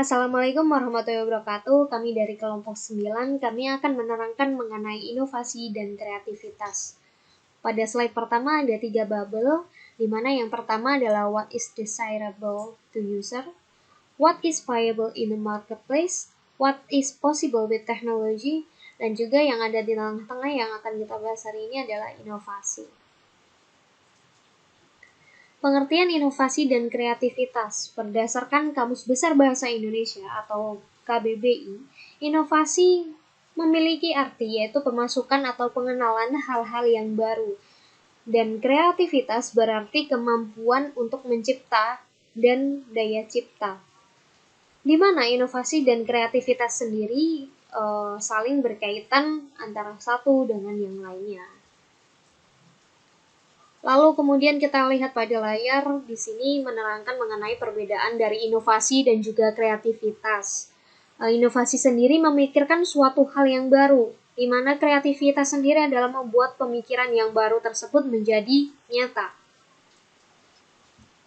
Assalamualaikum warahmatullahi wabarakatuh. Kami dari kelompok 9, kami akan menerangkan mengenai inovasi dan kreativitas. Pada slide pertama ada 3 bubble, di mana yang pertama adalah what is desirable to user, what is viable in the marketplace, what is possible with technology, dan juga yang ada di tengah-tengah yang akan kita bahas hari ini adalah inovasi. Pengertian inovasi dan kreativitas berdasarkan Kamus Besar Bahasa Indonesia atau KBBI, inovasi memiliki arti yaitu pemasukan atau pengenalan hal-hal yang baru. Dan kreativitas berarti kemampuan untuk mencipta dan daya cipta. Di mana inovasi dan kreativitas sendiri saling berkaitan antara satu dengan yang lainnya. Lalu kemudian kita lihat pada layar, di sini menerangkan mengenai perbedaan dari inovasi dan juga kreativitas. Inovasi sendiri memikirkan suatu hal yang baru, di mana kreativitas sendiri adalah membuat pemikiran yang baru tersebut menjadi nyata.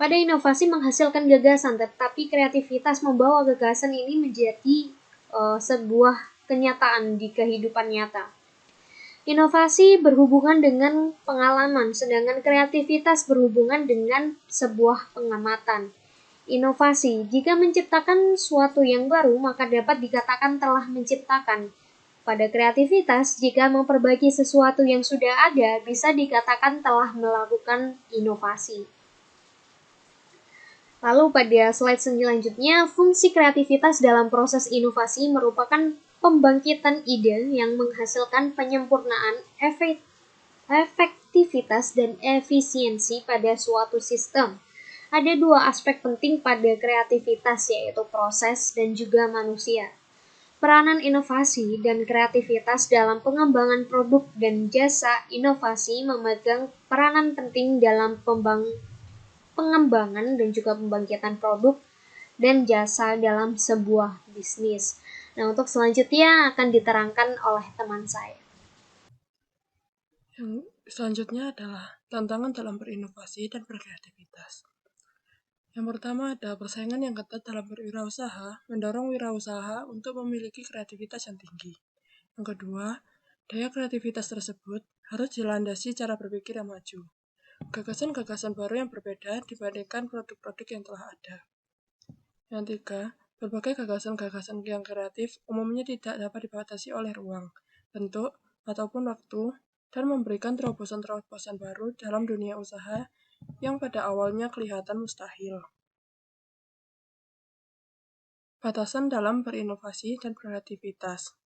Pada inovasi menghasilkan gagasan, tetapi kreativitas membawa gagasan ini menjadi sebuah kenyataan di kehidupan nyata. Inovasi berhubungan dengan pengalaman, sedangkan kreativitas berhubungan dengan sebuah pengamatan. Inovasi, jika menciptakan suatu yang baru, maka dapat dikatakan telah menciptakan. Pada kreativitas, jika memperbaiki sesuatu yang sudah ada, bisa dikatakan telah melakukan inovasi. Lalu pada slide selanjutnya, fungsi kreativitas dalam proses inovasi merupakan pembangkitan ide yang menghasilkan penyempurnaan efektivitas dan efisiensi pada suatu sistem. Ada dua aspek penting pada kreativitas, yaitu proses dan juga manusia. Peranan inovasi dan kreativitas dalam pengembangan produk dan jasa. Inovasi memegang peranan penting dalam pengembangan dan juga pembangkitan produk dan jasa dalam sebuah bisnis. Nah, untuk selanjutnya akan diterangkan oleh teman saya. Yang selanjutnya adalah tantangan dalam berinovasi dan berkreativitas. Yang pertama ada persaingan yang ketat dalam berwirausaha, mendorong wirausaha untuk memiliki kreativitas yang tinggi. Yang kedua, daya kreativitas tersebut harus dilandasi cara berpikir yang maju. Gagasan-gagasan baru yang berbeda dibandingkan produk-produk yang telah ada. Yang tiga, berbagai gagasan-gagasan yang kreatif umumnya tidak dapat dibatasi oleh ruang, bentuk, ataupun waktu, dan memberikan terobosan-terobosan baru dalam dunia usaha yang pada awalnya kelihatan mustahil. Batasan dalam berinovasi dan kreativitas.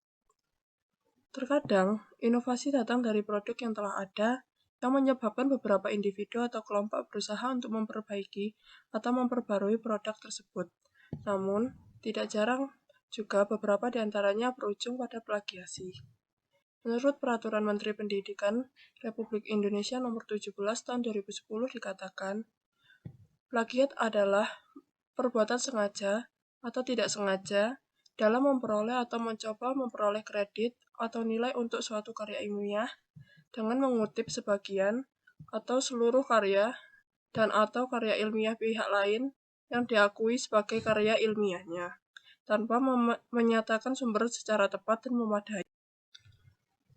Terkadang, inovasi datang dari produk yang telah ada yang menyebabkan beberapa individu atau kelompok berusaha untuk memperbaiki atau memperbarui produk tersebut. Namun, tidak jarang juga beberapa di antaranya berujung pada plagiasi. Menurut Peraturan Menteri Pendidikan Republik Indonesia Nomor 17 Tahun 2010 dikatakan, plagiat adalah perbuatan sengaja atau tidak sengaja dalam memperoleh atau mencoba memperoleh kredit atau nilai untuk suatu karya ilmiah dengan mengutip sebagian atau seluruh karya dan atau karya ilmiah pihak lain yang diakui sebagai karya ilmiahnya, tanpa menyatakan sumber secara tepat dan memadai.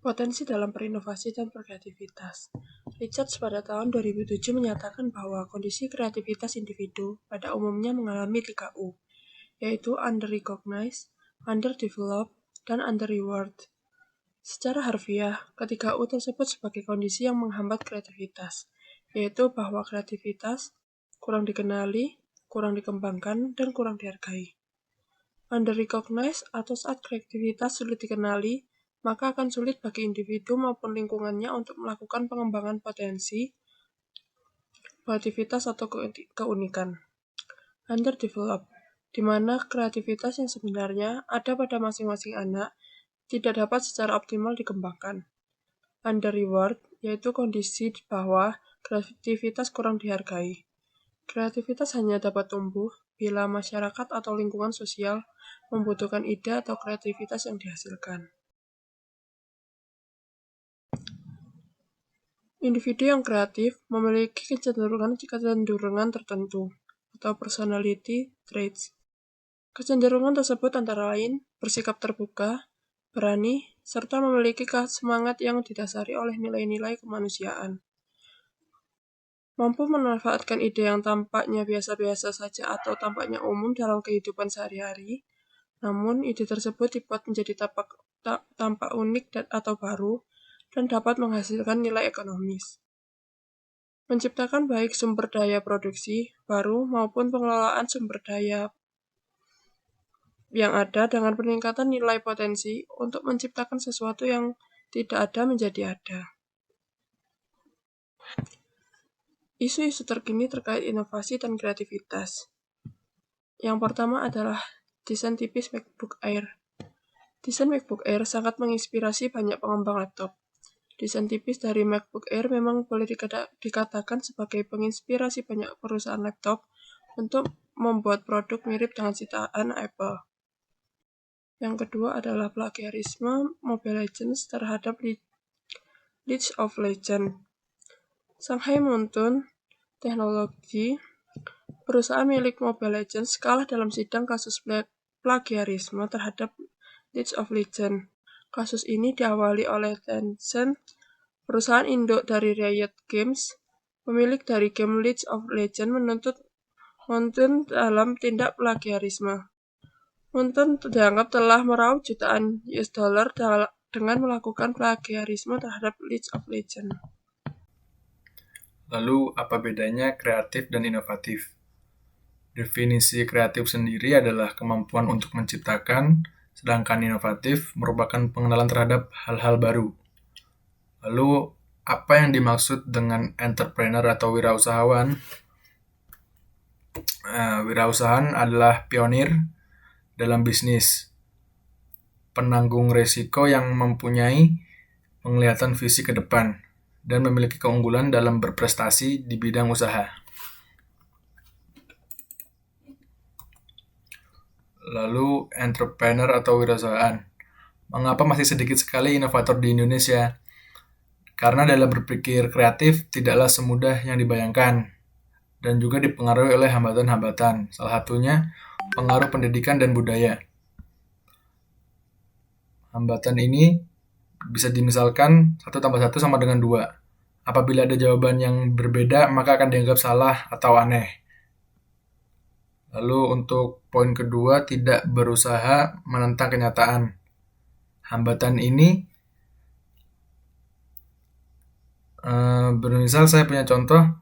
Potensi dalam berinovasi dan berkreativitas. Richards pada tahun 2007 menyatakan bahwa kondisi kreativitas individu pada umumnya mengalami 3 U, yaitu under-recognized, under-developed, dan under-reward. Secara harfiah, ketiga U tersebut sebagai kondisi yang menghambat kreativitas, yaitu bahwa kreativitas kurang dikenali, kurang dikembangkan, dan kurang dihargai. Under-recognized atau saat kreativitas sulit dikenali, maka akan sulit bagi individu maupun lingkungannya untuk melakukan pengembangan potensi, kreativitas atau keunikan. Underdeveloped, di mana kreativitas yang sebenarnya ada pada masing-masing anak tidak dapat secara optimal dikembangkan. Under-reward, yaitu kondisi bahwa kreativitas kurang dihargai. Kreativitas hanya dapat tumbuh bila masyarakat atau lingkungan sosial membutuhkan ide atau kreativitas yang dihasilkan. Individu yang kreatif memiliki kecenderungan tertentu atau personality traits Kecenderungan tersebut antara lain bersikap terbuka, berani, serta memiliki semangat yang didasari oleh nilai-nilai kemanusiaan. Mampu memanfaatkan ide yang tampaknya biasa-biasa saja atau tampaknya umum dalam kehidupan sehari-hari, namun ide tersebut dibuat menjadi tampak unik atau baru dan dapat menghasilkan nilai ekonomis. Menciptakan baik sumber daya produksi baru maupun pengelolaan sumber daya yang ada dengan peningkatan nilai potensi untuk menciptakan sesuatu yang tidak ada menjadi ada. Isu-isu terkini terkait inovasi dan kreativitas. Yang pertama adalah desain tipis MacBook Air. Desain MacBook Air sangat menginspirasi banyak pengembang laptop. Desain tipis dari MacBook Air memang boleh dikatakan sebagai penginspirasi banyak perusahaan laptop untuk membuat produk mirip dengan ciptaan Apple. Yang kedua adalah plagiarisme Mobile Legends terhadap League of Legends. Shanghai Mountain Technology, perusahaan milik Mobile Legends, kalah dalam sidang kasus plagiarisme terhadap League of Legends. Kasus ini diawali oleh Tencent, perusahaan induk dari Riot Games, pemilik dari game League of Legends, menuntut Mountain dalam tindak plagiarisme. Mountain dianggap telah meraup jutaan US dollar dengan melakukan plagiarisme terhadap League of Legends. Lalu, apa bedanya kreatif dan inovatif? Definisi kreatif sendiri adalah kemampuan untuk menciptakan, sedangkan inovatif merupakan pengenalan terhadap hal-hal baru. Lalu, apa yang dimaksud dengan entrepreneur atau wirausahawan? Wirausahaan adalah pionir dalam bisnis, penanggung resiko yang mempunyai penglihatan visi ke depan, dan memiliki keunggulan dalam berprestasi di bidang usaha. Lalu, entrepreneur atau wirausahaan. Mengapa masih sedikit sekali inovator di Indonesia? Karena dalam berpikir kreatif tidaklah semudah yang dibayangkan, dan juga dipengaruhi oleh hambatan-hambatan, salah satunya pengaruh pendidikan dan budaya. Hambatan ini bisa dimisalkan 1 tambah 1 sama dengan 2. Apabila ada jawaban yang berbeda, maka akan dianggap salah atau aneh. Lalu untuk poin kedua, tidak berusaha menentang kenyataan. Hambatan ini, bermisal saya punya contoh,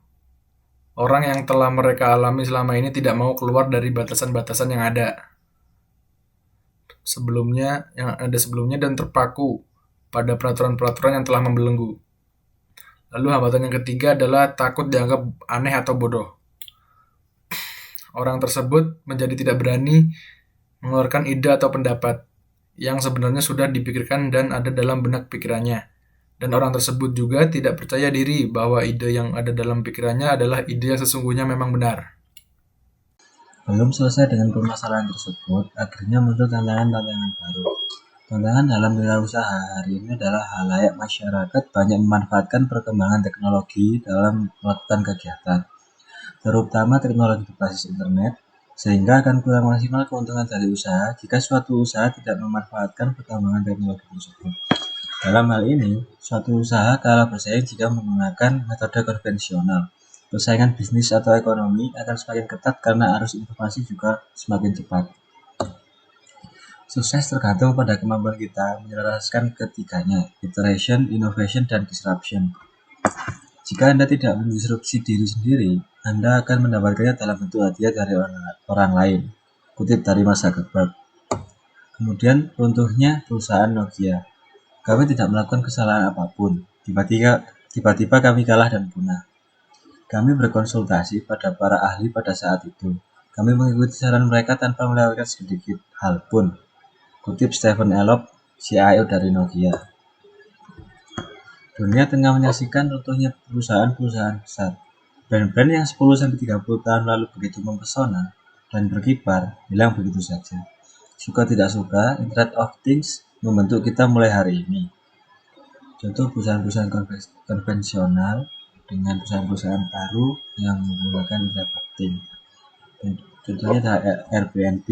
orang yang telah mereka alami selama ini tidak mau keluar dari batasan-batasan yang ada sebelumnya dan terpaku pada peraturan-peraturan yang telah membelenggu. Lalu hambatan yang ketiga adalah takut dianggap aneh atau bodoh. Orang tersebut menjadi tidak berani mengeluarkan ide atau pendapat yang sebenarnya sudah dipikirkan dan ada dalam benak pikirannya. Dan orang tersebut juga tidak percaya diri bahwa ide yang ada dalam pikirannya adalah ide yang sesungguhnya memang benar. Belum selesai dengan permasalahan tersebut, akhirnya muncul tantangan-tantangan baru. Tantangan dalam wirausaha hari ini adalah halayak masyarakat banyak memanfaatkan perkembangan teknologi dalam melakukan kegiatan, terutama teknologi berbasis internet, sehingga akan kurang maksimal keuntungan dari usaha jika suatu usaha tidak memanfaatkan perkembangan teknologi tersebut. Dalam hal ini, suatu usaha kalah bersaing jika menggunakan metode konvensional. Persaingan bisnis atau ekonomi akan semakin ketat karena arus informasi juga semakin cepat. Sukses tergantung pada kemampuan kita menyelaraskan ketiganya, iteration, innovation, dan disruption. Jika Anda tidak mendisrupsi diri sendiri, Anda akan mendapatkannya dalam bentuk hadiah dari orang lain. Kutip dari Mark Zuckerberg. Kemudian runtuhnya perusahaan Nokia. Kami tidak melakukan kesalahan apapun. Tiba-tiba kami kalah dan punah. Kami berkonsultasi pada para ahli pada saat itu. Kami mengikuti saran mereka tanpa melewatkan sedikit hal pun. Kutip Stephen Elop, CIO dari Nokia. Dunia tengah menyaksikan runtuhnya perusahaan-perusahaan besar. Brand-brand yang 10-30 tahun lalu begitu mempesona dan berkibar, hilang begitu saja. Suka tidak suka, Internet of Things membentuk kita mulai hari ini. Contoh perusahaan-perusahaan konvensional dengan perusahaan-perusahaan baru yang menggunakan Internet of Things. Contohnya adalah Airbnb,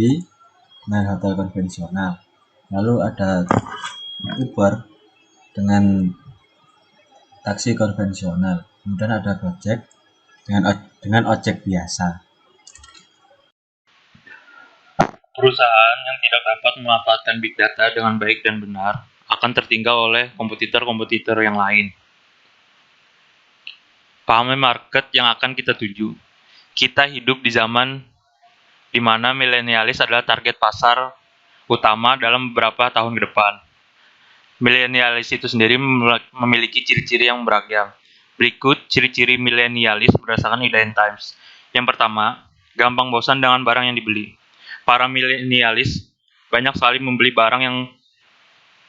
dengan hotel konvensional. Lalu ada Uber dengan taksi konvensional. Kemudian ada Gojek dengan ojek biasa. Perusahaan yang tidak dapat memanfaatkan big data dengan baik dan benar akan tertinggal oleh kompetitor-kompetitor yang lain. Pahami market yang akan kita tuju. Kita hidup di zaman di mana milenialis adalah target pasar utama dalam beberapa tahun ke depan. Milenialis itu sendiri memiliki ciri-ciri yang beragam. Berikut ciri-ciri milenialis berdasarkan Hidden Times. Yang pertama, gampang bosan dengan barang yang dibeli. Para milenialis banyak sekali membeli barang yang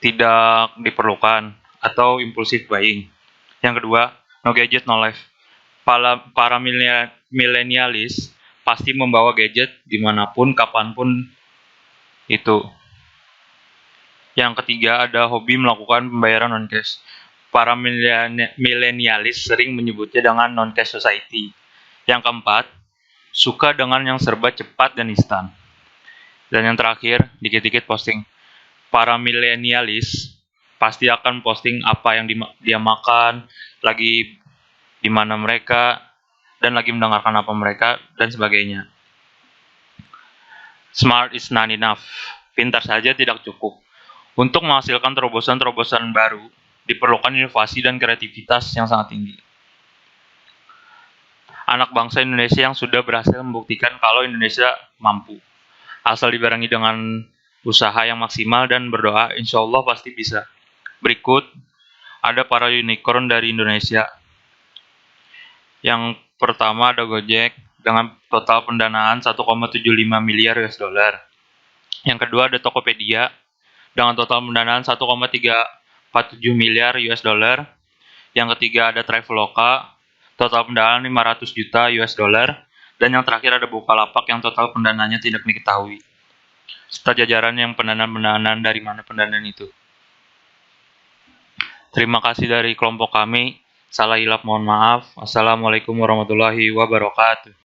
tidak diperlukan atau impulsive buying. Yang kedua, no gadget, no life. Para milenialis pasti membawa gadget dimanapun, kapanpun itu. Yang ketiga, ada hobi melakukan pembayaran non-cash. Para milenialis sering menyebutnya dengan non-cash society. Yang keempat, suka dengan yang serba cepat dan instan. Dan yang terakhir, dikit-dikit posting. Para milenialis pasti akan posting apa yang dia makan, lagi di mana mereka, dan lagi mendengarkan apa mereka, dan sebagainya. Smart is not enough. Pintar saja tidak cukup. Untuk menghasilkan terobosan-terobosan baru, diperlukan inovasi dan kreativitas yang sangat tinggi. Anak bangsa Indonesia yang sudah berhasil membuktikan kalau Indonesia mampu. Asal dibarengi dengan usaha yang maksimal dan berdoa, insya Allah pasti bisa. Berikut, ada para unicorn dari Indonesia. Yang pertama ada Gojek dengan total pendanaan 1,75 miliar US dollar. Yang kedua ada Tokopedia dengan total pendanaan 1,347 miliar US dollar. Yang ketiga ada Traveloka, total pendanaan 500 juta US dollar. Dan yang terakhir ada Bukalapak yang total pendanaannya tidak diketahui. Serta jajaran yang pendanaan dari mana pendanaan itu. Terima kasih dari kelompok kami. Salah hilap mohon maaf. Assalamualaikum warahmatullahi wabarakatuh.